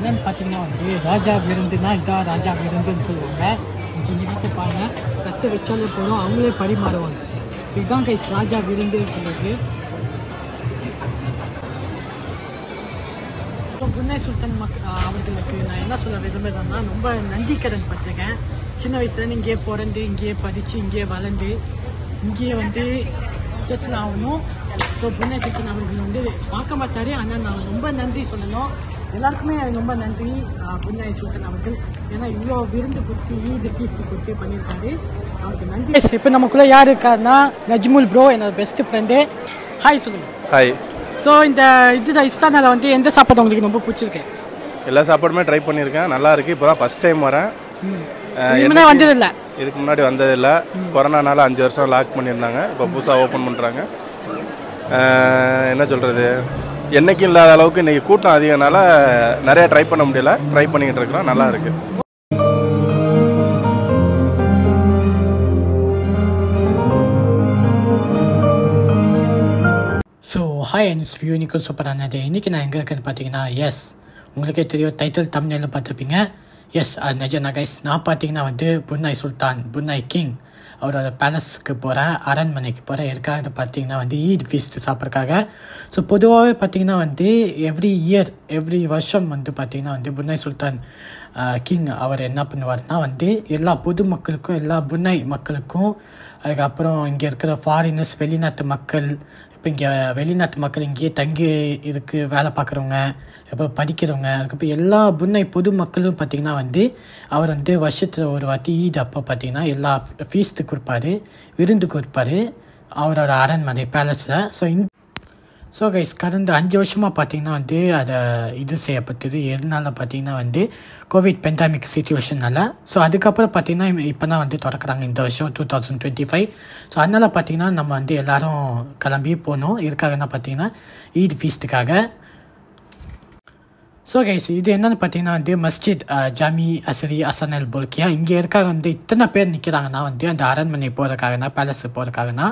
என்னன்னு பார்த்தீங்கன்னா வந்து ராஜா விருந்துனா இதான் ராஜா விருந்துன்னு சொல்லுவாங்க. கொஞ்சம் நேரத்தை பாருங்கள், ரத்து வச்சாலே போதும் அவங்களே பரிமாறுவாங்க. இதுதான் கைஸ் ராஜா விருந்துன்னு சொல்லுது. ஸோ புன்னை சுல்தான் அவர்களுக்கு நான் என்ன சொல்ல விரும்புகிறேன்னா, ரொம்ப நன்றி கடன் பட்டிருக்கேன். சின்ன வயசுலேருந்து இங்கேயே பிறந்து, இங்கேயே படித்து, இங்கேயே வளர்ந்து, இங்கேயே வந்து செட்டில் ஆகணும். ஸோ புன்னை சுல்தான் அவர்கள் வந்து பார்க்க மாட்டாரு, ஆனால் நான் ரொம்ப நன்றி சொல்லணும். எல்லாருக்குமே ரொம்ப நன்றி புன்னை சுல்தான் அவர்கள். ஏன்னா இவ்வளோ விருந்து கொடுத்து ஈது ஃபீஸ்ட்டு கொடுத்து பண்ணியிருக்காரு, அவருக்கு நன்றி. இப்போ நமக்குள்ளே யார் இருக்காருன்னா நஜ்முல் ப்ரோ, என்னோட பெஸ்ட் ஃப்ரெண்டு. ஹாய் சொல்லுங்கள். ஹாய். ஸோ இந்த இஸ்தானால வந்து எந்த சாப்பாடு உங்களுக்கு ரொம்ப பிடிச்சிருக்கு? எல்லா சாப்பாடுமே ட்ரை பண்ணியிருக்கேன், நல்லா இருக்குது. இப்போ தான் ஃபஸ்ட் டைம் வரேன். முன்னாடி வந்ததில்லை? இதுக்கு முன்னாடி வந்ததில்லை. கொரோனானால 5 வருஷம் லாக் பண்ணியிருந்தாங்க. இப்போ புதுசாக ஓப்பன் பண்ணுறாங்க. என்ன சொல்கிறது, என்றைக்கும் இல்லாத அளவுக்கு இன்றைக்கி கூட்டம் அதிகனால நிறையா ட்ரை பண்ண முடியல. ட்ரை பண்ணிக்கிட்டு இருக்கிறோம், நல்லா இருக்குது. ஸோ ஹாய் அண்ட் இட்ஸ் யூனிக்கல் சூப்பரானது. இன்றைக்கி நான் எங்கே இருக்கேன்னு பார்த்தீங்கன்னா, எஸ் உங்களுக்கே தெரியும், டைட்டில் தம்ப்நெயில்ல பார்த்துருப்பீங்க. எஸ் அது நிஜம்னா கைஸ். நான் பார்த்தீங்கன்னா வந்து புன்னை சுல்தான், புன்னை கிங் அவரோட பேலஸ்க்கு போகிறேன், அரண்மனைக்கு போகிறேன். எதுக்காக பார்த்தீங்கன்னா வந்து ஈத் ஃபீஸ்ட்டு சாப்பிட்றதுக்காக. ஸோ பொதுவாகவே பார்த்தீங்கன்னா வந்து எவ்ரி வருஷம் வந்து பார்த்திங்கன்னா வந்து புன்னை சுல்தான் கிங் அவர் என்ன பண்ணுவார்னா வந்து எல்லா பொதுமக்களுக்கும், எல்லா புன்னை மக்களுக்கும், அதுக்கப்புறம் இங்கே இருக்கிற ஃபாரினர்ஸ், வெளிநாட்டு மக்கள், இப்போ இங்கே வெளிநாட்டு மக்கள் இங்கேயே தங்கி வேலை பார்க்குறவங்க, இப்போ படிக்கிறவங்க, அதுக்கப்புறம் எல்லா புன்னை பொது மக்களும் பார்த்திங்கன்னா வந்து அவர் வந்து வருஷத்தில் ஒரு வாட்டி ஈத் அப்போ பார்த்திங்கன்னா எல்லா ஃபீஸ்ட்டு கொடுப்பாரு, விருந்து கொடுப்பாரு அவரோட அரண்மனை பேலஸில். ஸோ கைஸ் கடந்த 5 வருஷமாக பார்த்திங்கன்னா வந்து அதை இது செய்யப்பட்டது. எதனால பார்த்திங்கன்னா வந்து கோவிட் பெண்டாமிக் சிச்சுவேஷனால். ஸோ அதுக்கப்புறம் பார்த்திங்கன்னா இப்போ தான் வந்து திறக்கிறாங்க இந்த வருஷம் 2025. ஸோ அதனால் பார்த்திங்கன்னா நம்ம வந்து எல்லோரும் கிளம்பி போகணும். இதுக்காகனா பார்த்திங்கன்னா ஈத் ஃபீஸ்ட்டுக்காக. ஸோ கைஸ் இது என்னென்னு பார்த்தீங்கன்னா வந்து மஸ்ஜித் ஜாமி அசரி அசன் அல் போல்கியா. இங்கே இருக்காங்க வந்து இத்தனை பேர் நிற்கிறாங்கன்னா வந்து அந்த அரண்மனை போகிறதுக்காகனா, பேலஸுக்கு போகிறதுக்காகனா.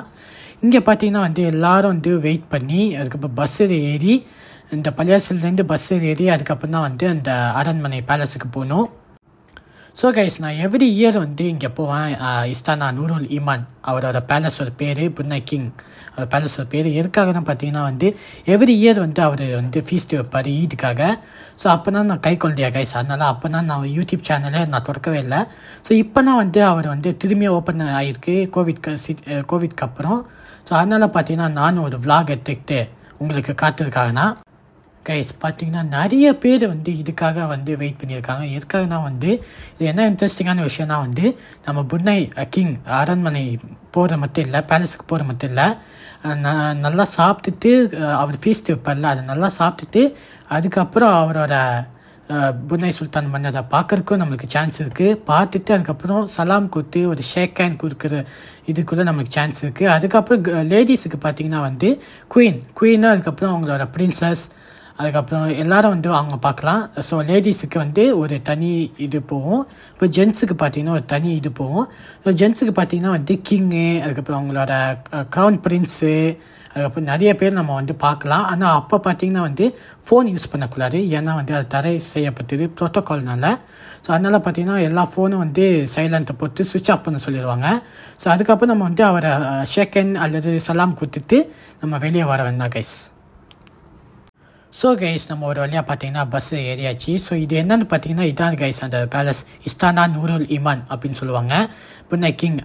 இங்கே பார்த்தீங்கன்னா வந்து எல்லோரும் வந்து வெயிட் பண்ணி, அதுக்கப்புறம் பஸ்ஸில் ஏறி, இந்த பள்ளியாசிலேருந்து பஸ்ஸில் ஏறி அதுக்கப்புறம் தான் வந்து அந்த அரண்மனை பேலஸுக்கு போகணும். ஸோ கைஸ் நான் எவ்ரி இயர் வந்து இங்கே போவேன். இஸ்தானா நூருல் ஈமான் அவரோட பேலஸோட பேர் புன்னை கிங், அவர் பேலஸோட பேர். எதுக்காக தான் பார்த்தீங்கன்னா வந்து எவ்ரி இயர் வந்து அவர் வந்து ஃபீஸ்ட்டு வைப்பார் ஈதுக்காக. ஸோ அப்போ தான் நான் கை கொள்ளையா கைஸ், அதனால் அப்போ தான் நான் யூடியூப் சேனலை நான் திறக்கவே இல்லை. ஸோ இப்போ தான் வந்து அவர் வந்து திரும்பியும் ஓப்பன் ஆகிருக்கு கோவிட்க்கு அப்புறம். ஸோ அதனால் பார்த்தீங்கன்னா நானும் ஒரு விளாக் எடுத்துக்கிட்டு உங்களுக்கு காத்திருக்காங்கன்னா கைஸ் பார்த்தீங்கன்னா நிறைய பேர் வந்து இதுக்காக வந்து வெயிட் பண்ணியிருக்காங்க. எதுக்காகனா வந்து இது என்ன இன்ட்ரெஸ்டிங்கான விஷயம்னா வந்து நம்ம புன்னை கிங் அரண்மனை போகிற மட்டும் இல்லை, பேலஸுக்கு போகிற மட்டும் இல்லை, நல்லா சாப்பிட்டுட்டு அவர் ஃபீஸ்ட் வைப்பார்ல, அதை நல்லா சாப்பிட்டுட்டு அதுக்கப்புறம் அவரோட புன்னை சுல்தான் மன்னரை பார்க்குறக்கும் நம்மளுக்கு சான்ஸ் இருக்குது. பார்த்துட்டு அதுக்கப்புறம் சலாம் கொடுத்து ஒரு ஷேக் ஹேண்ட் கொடுக்குற இதுக்குள்ளே நம்மளுக்கு சான்ஸ் இருக்குது. அதுக்கப்புறம் லேடிஸுக்கு பார்த்திங்கன்னா வந்து குயினாக, அதுக்கப்புறம் அவங்களோட பிரின்சஸ், அதுக்கப்புறம் எல்லோரும் வந்து அவங்க பார்க்கலாம். ஸோ லேடிஸுக்கு வந்து ஒரு தனி இது போகும். இப்போ ஜென்ஸுக்கு பார்த்திங்கன்னா ஒரு தனி இது போகும். ஸோ ஜென்ஸுக்கு பார்த்திங்கன்னா வந்து கிங்கு, அதுக்கப்புறம் அவங்களோட க்ரௌன் பிரின்ஸு, அதுக்கப்புறம் நிறைய பேர் நம்ம வந்து பார்க்கலாம். ஆனால் அப்போ பார்த்திங்கன்னா வந்து ஃபோன் யூஸ் பண்ணக்கூடாது, ஏன்னா வந்து அது தடை செய்யப்பட்டது ப்ரோட்டோகால்னால. ஸோ அதனால் பார்த்திங்கன்னா எல்லா ஃபோனும் வந்து சைலண்ட்டை போட்டு சுவிட்ச் ஆஃப் பண்ண சொல்லிடுவாங்க. ஸோ அதுக்கப்புறம் நம்ம வந்து அவரை ஷேக்கன் அல்லது சலாம் கொடுத்துட்டு நம்ம வெளியே வர வேண்டாம் கைஸ். ஸோ கைஸ் நம்ம ஒரு வழியாக பார்த்தீங்கன்னா பஸ்ஸு ஏறியாச்சு. ஸோ இது என்னென்னு பார்த்தீங்கன்னா இதான் கைஸ் அந்த பேலஸ் இஸ்தானா நூருல் ஈமான் அப்படின்னு சொல்லுவாங்க, புன்னை கிங்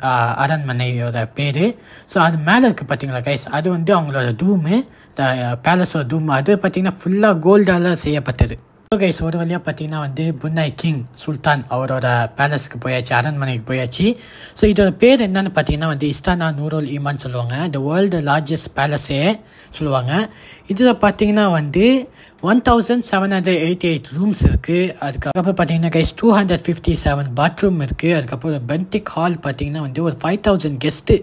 அரண்மனையோட பேர். ஸோ அது மேலே இருக்குது பார்த்தீங்களா கைஸ், அது வந்து அவங்களோட தூமு, இந்த பேலஸோட தூம். அது பார்த்தீங்கன்னா ஃபுல்லாக கோல்டால் செய்யப்பட்டது. ஸோ கைஸ் ஒரு வழியாக பார்த்தீங்கன்னா வந்து புன்னை கிங் சுல்தான் அவரோட பேலஸுக்கு போயாச்சு, அரண்மனைக்கு போயாச்சு. ஸோ இதோட பேர் என்னன்னு பார்த்தீங்கன்னா வந்து இஸ்தானா நூருல் ஈமான் சொல்லுவாங்க, இந்த வேர்ல்டு லார்ஜஸ்ட் பேலஸே சொல்லுவாங்க. இதில் பார்த்தீங்கன்னா வந்து 1788 ரூம்ஸ் இருக்குது. அதுக்கப்புறம் பார்த்தீங்கன்னா கைஸ் 257 பாத்ரூம் இருக்குது. அதுக்கப்புறம் பென்டிக் ஹால் பார்த்தீங்கன்னா வந்து ஒரு 5000 கெஸ்ட்டு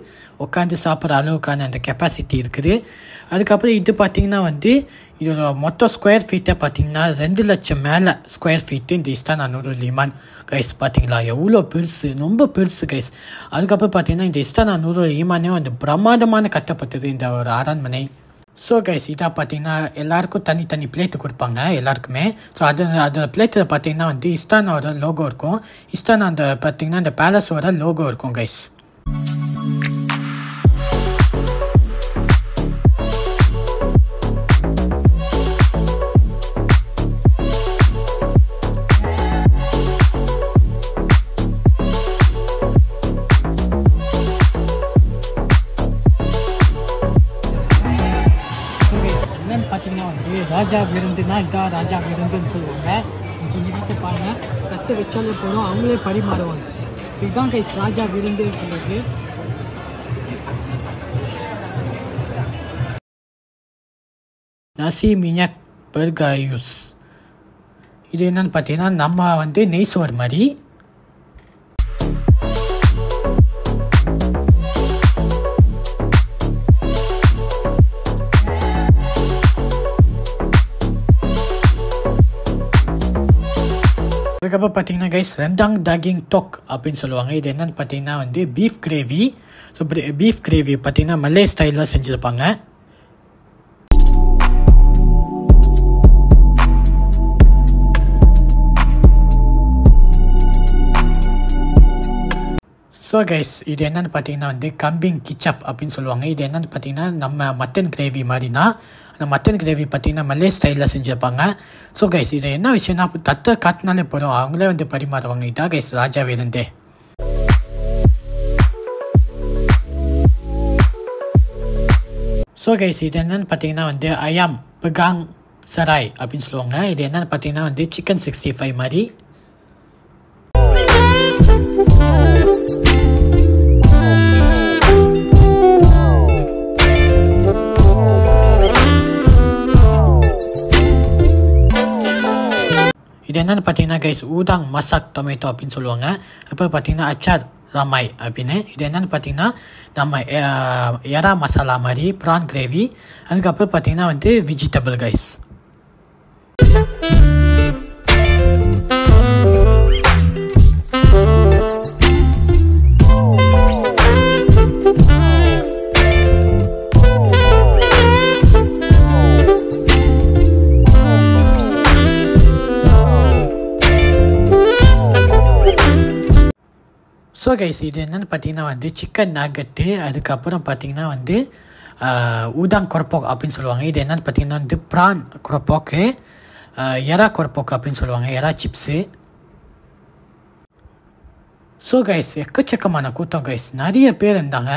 உட்காந்து சாப்பிட்ற அளவுக்கான அந்த கெப்பாசிட்டி இருக்குது. அதுக்கப்புறம் இது பார்த்தீங்கன்னா வந்து இதோட மொத்தம் ஸ்கொயர் ஃபீட்டை பார்த்தீங்கன்னா 2 லட்சம் மேலே ஸ்கொயர் ஃபீட்டு இந்த இஸ்தானா நூருல் ஈமான் கைஸ். பார்த்தீங்களா எவ்வளோ பெருசு, ரொம்ப பெருசு கைஸ். அதுக்கப்புறம் பார்த்தீங்கன்னா இந்த இஸ்தானா நூருல் ஈமானே வந்து பிரமாதமான கட்டப்பட்டது இந்த ஒரு அரண்மனை. ஸோ கைஸ் இதாக பார்த்தீங்கன்னா எல்லாருக்கும் தனி பிளேட்டு கொடுப்பாங்க எல்லாருக்குமே. ஸோ அது பிளேட்டில் பார்த்தீங்கன்னா வந்து இஸ்தானோட லோகோ இருக்கும். இஸ்தான் அந்த பார்த்தீங்கன்னா இந்த பேலஸோட லோகோ இருக்கும் கைஸ். பார்த்தீங்கன்னா வந்து ராஜா விருந்துனா இதான் ராஜா விருந்துன்னு சொல்லுவாங்க. கொஞ்சம் நேரத்தை பாருங்கள், கற்று வச்சாலே போதும் அவங்களே பரிமாறுவாங்க. இதுதான் கைஸ் ராஜா விருந்துன்னு சொல்லுது. நசி மினக் பெர்காயூஸ் இது என்னன்னு பார்த்தீங்கன்னா நம்ம வந்து நெய்சோர் மாதிரி. அதுக்கப்புறம் பார்த்தீங்கன்னா கைஸ் ரெண்டாங் டாகிங் டோக் அப்படின்னு சொல்லுவாங்க. இது என்னன்னு பார்த்தீங்கன்னா வந்து beef gravy. So beef gravy பார்த்தீங்கன்னா மல்லே ஸ்டைலில் செஞ்சுருப்பாங்க. ஸோ கைஸ் இது என்னென்னு பார்த்தீங்கன்னா வந்து கம்பிங் கிச்சப் அப்படின்னு சொல்லுவாங்க. இது என்னென்னு பார்த்தீங்கன்னா நம்ம மட்டன் கிரேவி மாதிரினா அந்த மட்டன் கிரேவி பார்த்தீங்கன்னா மல்லே ஸ்டைலில் செஞ்சுருப்பாங்க. ஸோ கைஸ் இது என்ன விஷயம்னா தட்டை காட்டினாலே போதும் அவங்களே வந்து பரிமாறுவாங்க. இதான் கைஸ் ராஜா விருந்தே. ஸோ கைஸ் இது என்னென்னு பார்த்தீங்கன்னா வந்து ஐயாம் பெகாங் சராய் அப்படின்னு சொல்லுவாங்க. இது என்னென்னு பார்த்தீங்கன்னா வந்து சிக்கன் 65 மாதிரி. இது என்னென்னு பார்த்தீங்கன்னா கைஸ் ஊதாங் மசாக் டொமேட்டோ அப்படின்னு சொல்லுவாங்க. அப்புறம் பார்த்தீங்கன்னா அச்சார் ராமாய் அப்படின்னு. இது என்னென்னு பார்த்தீங்கன்னா நம்ம எறா மசாலா மாதிரி ப்ரான் கிரேவி. அதுக்கப்புறம் பார்த்தீங்கன்னா வந்து வெஜிடபிள் கைஸ். ஸோ கைஸ் இது என்னென்னு பார்த்தீங்கன்னா வந்து சிக்கன் நகட்டு. அதுக்கப்புறம் பார்த்தீங்கன்னா வந்து ஊதாங் கொரப்போக் அப்படின்னு சொல்லுவாங்க. இது என்னென்னு பார்த்தீங்கன்னா வந்து ப்ரான் கொரப்போக்கு, எறா கொரப்போக்கு அப்படின்னு சொல்லுவாங்க, எறா சிப்ஸு. ஸோ கைஸ் எக்கச்சக்கமான கூட்டம் கைஸ், நிறைய பேர் இருந்தாங்க.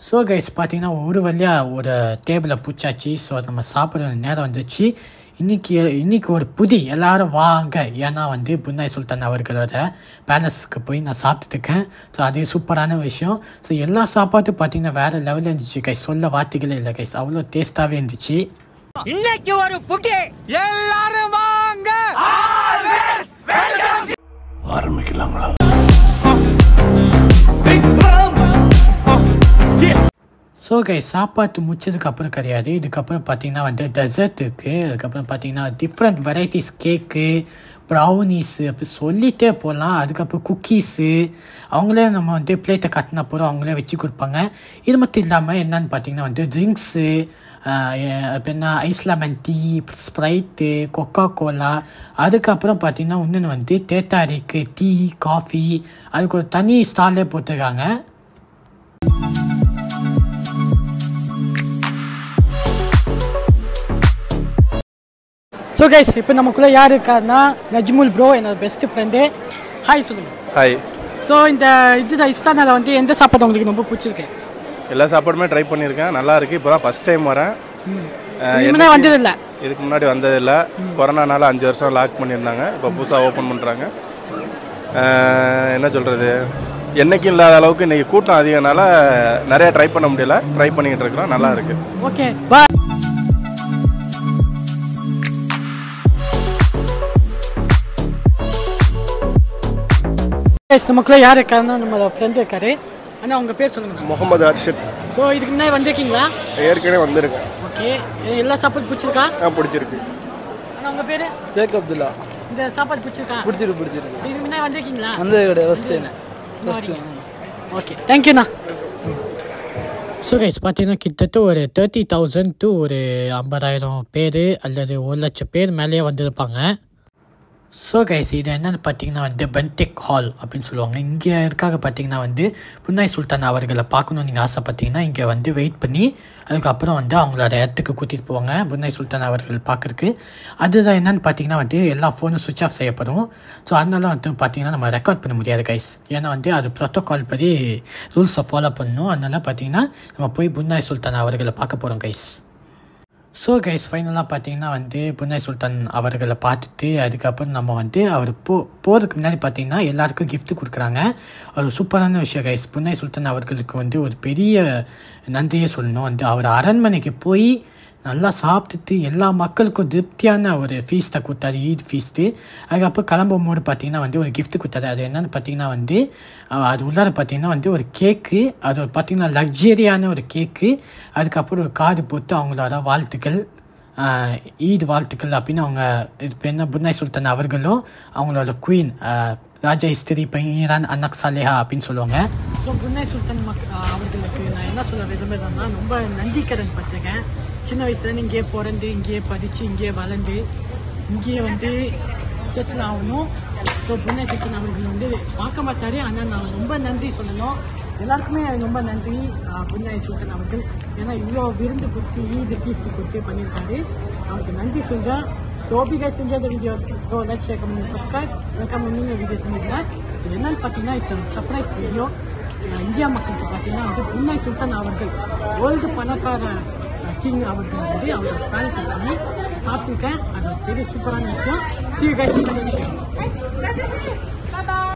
ஸோ கைஸ் பார்த்தீங்கன்னா ஒரு வழியாக ஒரு டேபிளை பிடிச்சாச்சு. ஸோ நம்ம சாப்பிட்ற நேரம் வந்துச்சு. இன்றைக்கி ஒரு புதி எல்லோரும் வாங்க, ஏன்னா வந்து புன்னாய் சுல்தான் அவர்களோட பேலஸுக்கு போய் நான் சாப்பிட்டுருக்கேன். ஸோ அது சூப்பரான விஷயம். ஸோ எல்லா சாப்பாட்டும் பார்த்தீங்கன்னா வேறு லெவலில் இருந்துச்சு கைஸ், சொல்ல வார்த்தைகளே இல்லை கைஸ், அவ்வளோ டேஸ்ட்டாகவே இருந்துச்சு. இன்னைக்கு ஒரு புடி எல்லாரும் வாங்க ஆரம்பிக்கலாங்களா? ஸோ கைஸ் சாப்பாட்டு முடிச்சதுக்கப்புறம் கிடையாது, இதுக்கப்புறம் பார்த்தீங்கன்னா வந்து டெசர்ட் இருக்குது. அதுக்கப்புறம் பார்த்தீங்கன்னா டிஃப்ரெண்ட் வெரைட்டிஸ் கேக்கு, ப்ரௌனீஸு அப்படி சொல்லிகிட்டே போகலாம். அதுக்கப்புறம் குக்கீஸு அவங்களே நம்ம வந்து பிளேட்டை கட்டினா போகிறோம் அவங்களே வச்சு கொடுப்பாங்க. இது மட்டும் இல்லாமல் என்னன்னு பார்த்தீங்கன்னா வந்து ட்ரிங்க்ஸு, அப்படின்னா ice lemon tea, Sprite, Coca Cola. அதுக்கப்புறம் பார்த்தீங்கன்னா இன்னொன்று வந்து தேத்தாரிக்கு டீ, காஃபி, அதுக்கு ஒரு தனி ஸ்டாலே போட்டிருக்காங்க. ஸோ கைஸ் இப்போ நமக்குள்ளே யார் இருக்காருன்னா நஜ்முல் ப்ரோ, என்னோட பெஸ்ட் ஃப்ரெண்டு. ஹாய் சொல்லுங்கள். ஹாய். ஸோ இந்த இஸ்தானில் வந்து எந்த சாப்பாடு உங்களுக்கு ரொம்ப பிடிச்சிருக்கு? எல்லா சாப்பாடுமே ட்ரை பண்ணியிருக்கேன், நல்லா இருக்குது. இப்போ தான் ஃபஸ்ட் டைம் வரேன். முன்னாடி வந்ததில்லை? இதுக்கு முன்னாடி வந்ததில்லை. கொரோனானால 5 வருஷம் லாக் பண்ணியிருந்தாங்க. இப்போ புதுசாக ஓப்பன் பண்ணுறாங்க. என்ன சொல்கிறது, என்றைக்கும் இல்லாத அளவுக்கு இன்றைக்கி கூட்டம் அதிகனால நிறையா ட்ரை பண்ண முடியல. ட்ரை பண்ணிக்கிட்டு இருக்கிறோம், நல்லா இருக்குது. Okay bye. நமக்குள்ள யார் இருக்காருன்னா நம்மளோட ஃப்ரெண்டு இருக்காரு. ஆனால் உங்கள் பேர் சொல்லுங்கள். முகமது அர்ஷத். ஸோ இதுக்கு முன்னாடி வந்திருக்கீங்களா? ஏற்கனவே வந்திருக்கேன். ஓகே, எல்லா சாப்பாடு பிடிச்சிருக்கா? பிடிச்சிருக்கு. ஆனால் உங்கள் பேர்? ஷேக் அப்துல்லா. இந்த சாப்பாடு பிடிச்சிருக்கா? பிடிச்சிருக்கு. இதுக்கு முன்னாடி வந்திருக்கீங்களா? வந்தது கிடையாது, ஃபர்ஸ்ட் டைம். ஓகே தேங்க்யூண்ணா. ஸோ கைஸ் பார்த்தீங்கன்னா கிட்டத்தட்ட ஒரு 30,000 to ஒரு 50,000 பேர் அல்லது 1,00,000 பேர் மேலேயே வந்திருப்பாங்க. ஸோ கைஸ் இது என்னென்னு பார்த்தீங்கன்னா வந்து பென்டெக் ஹால் அப்படின்னு சொல்லுவாங்க. இங்கே இருக்காக பார்த்தீங்கன்னா வந்து புன்னாய் சுல்தான் அவர்களை பார்க்கணுன்னு நீங்கள் ஆசைப்பட்டீங்கன்னா இங்கே வந்து வெயிட் பண்ணி அதுக்கப்புறம் வந்து அவங்களோட இடத்துக்கு கூட்டிகிட்டு போவாங்க புன்னாய் சுல்தான் அவர்கள் பார்க்குறக்கு. அதுதான் என்னென்னு பார்த்தீங்கன்னா வந்து எல்லா ஃபோனும் சுவிட்ச் ஆஃப் செய்யப்படும். ஸோ அதனால வந்து பார்த்தீங்கன்னா நம்ம ரெக்கார்ட் பண்ண முடியாது கைஸ். ஏன்னா வந்து அது ப்ரோட்டோகால் படி ரூல்ஸை ஃபாலோ பண்ணணும். அதனால பார்த்தீங்கன்னா நம்ம போய் புன்னாய் சுல்தான் அவர்களை பார்க்க போகிறோம் கைஸ். ஸோ கைஸ் ஃபைனலாக பார்த்தீங்கன்னா வந்து புன்னாய் சுல்தான் அவர்களை பார்த்துட்டு அதுக்கப்புறம் நம்ம வந்து அவர் போகிறதுக்கு முன்னாடி பார்த்தீங்கன்னா எல்லாருக்கும் கிஃப்ட் கொடுக்குறாங்க. ஒரு சூப்பரான விஷயம் கைஸ். புன்னாய் சுல்தான் அவர்களுக்கு வந்து ஒரு பெரிய நன்றியே சொல்லணும். வந்து அவர் அரண்மனைக்கு போய் நல்லா சாப்பிட்டுட்டு எல்லா மக்களுக்கும் திருப்தியான ஒரு ஃபீஸ்ட்டை கொடுத்தாரு, ஈத் ஃபீஸ்ட்டு. அதுக்கப்புறம் கிளம்பும் போது பார்த்தீங்கன்னா வந்து ஒரு கிஃப்ட் கொடுத்தாரு. அது என்னென்னு பார்த்தீங்கன்னா வந்து அது உள்ளார பார்த்தீங்கன்னா வந்து ஒரு கேக்கு, அது பார்த்தீங்கன்னா லக்ஸரியான ஒரு கேக்கு. அதுக்கப்புறம் ஒரு கார்டு போட்டு அவங்களோட வாழ்த்துக்கள், ஈத் வாழ்த்துக்கள் அப்படின்னு அவங்க இப்போ என்ன புன்னாய் சுல்தான் அவர்களும் அவங்களோட குயின் ராஜா இஸ்திரி பையன் அன்னக் சாலேஹா அப்படின்னு சொல்லுவாங்க. ஸோ புன்னாய் சுல்தான் அவர்களுக்கு நான் என்ன சொல்ல விரும்புகிறேன்னா ரொம்ப நன்றி கடன் பட்டிருக்கேன். சின்ன வயசுலேருந்து இங்கேயே பிறந்து இங்கேயே படித்து இங்கேயே வளர்ந்து இங்கேயே வந்து செட்டில் ஆகணும். ஸோ புன்னாய் சுல்தான் அவர்கள் வந்து பார்க்க மாட்டாரு. ஆனால் நான் ரொம்ப நன்றி சொல்லணும். எல்லாருக்குமே ரொம்ப நன்றி புன்னாய் சுல்தான் அவர்கள். ஏன்னா இவ்வளோ விருந்து கொடுத்து ஈது ஃபீஸ்ட்டு கொடுத்து பண்ணியிருக்காரு. அவருக்கு நன்றி சொல்கிறேன். So hope you guys enjoy the videos. So like, share, comment and subscribe. Welcome to new videos in the இது என்னன்னு பார்த்தீங்கன்னா இட்ஸ் ஒரு சர்ப்ரைஸ் வீடியோ. இந்தியா மக்களுக்கு பார்த்தீங்கன்னா வந்து புன்னாய் சுல்தான் அவர்கள் வேர்ல்டு பணக்கார கிங் அவர்கள் வந்து அவரோட பேலஸ் பண்ணி சாப்பிட்ருக்கேன். அது பெரிய சூப்பரான விஷயம். See you guys in the next video. Bye bye.